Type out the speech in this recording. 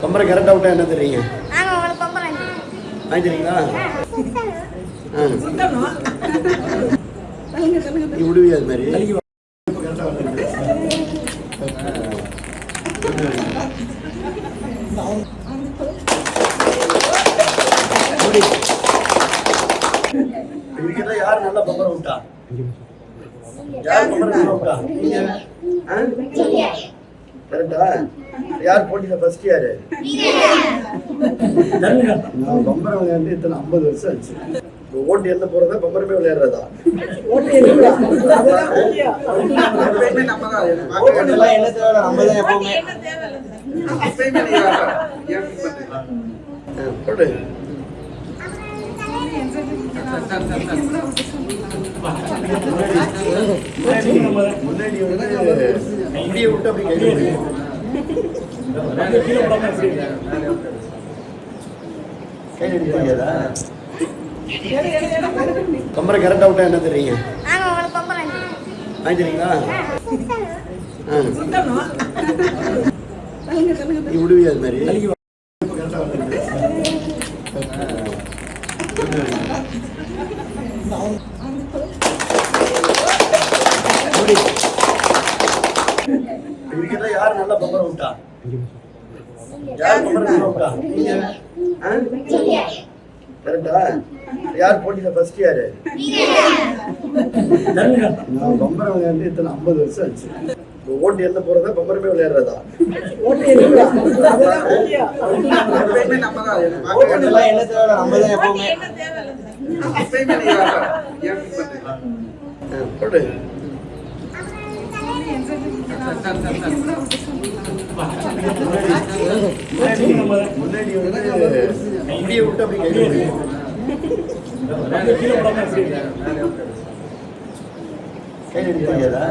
பம்பரை கரெக்டாக விட்டா என்ன தெரியுங்க? நாங்க உங்களுக்கு பம்பரம் வாங்கி தரீங்களா? நீ விடுவியா அது மாதிரி? இருக்கிறத யார் நல்லா பம்பரம் விட்டா? யார் பம்பரம் விட்டா? கரெக்டா? யார் போட்டியில ஃபர்ஸ்ட் யாரு? நான் பம்பரம் விளையாண்டு இத்தனை 50 வருஷம் ஆச்சு. ஓட்டு எழுத போறதா பம்பரமே விளையாடுறதா? போடு. முன்னாடி இந்திய விட்டு அப்படி பம்பரை கரெக்டா விட்டா என்ன தெரியுங்க? நாங்க உங்களுக்கு பம்பரம் வாங்கி தரீங்களா? நீ விடுவியா அது மாதிரி? இருக்கிறத யார் நல்லா பம்பரம் விட்டா? யார் பம்பரம் விட்டா? கரெக்டா? யார் போட்டியில ஃபர்ஸ்ட் யாரு? நான் பம்பரம் விளையாண்டு இத்தனை 50 வருஷம் ஆச்சு. ஓட்டு எழுத போறதா பம்பரமே விளையாடுறதா? போடு. முன்னாடி இந்திய விட்டு அப்படி கையில் தெரியாதா?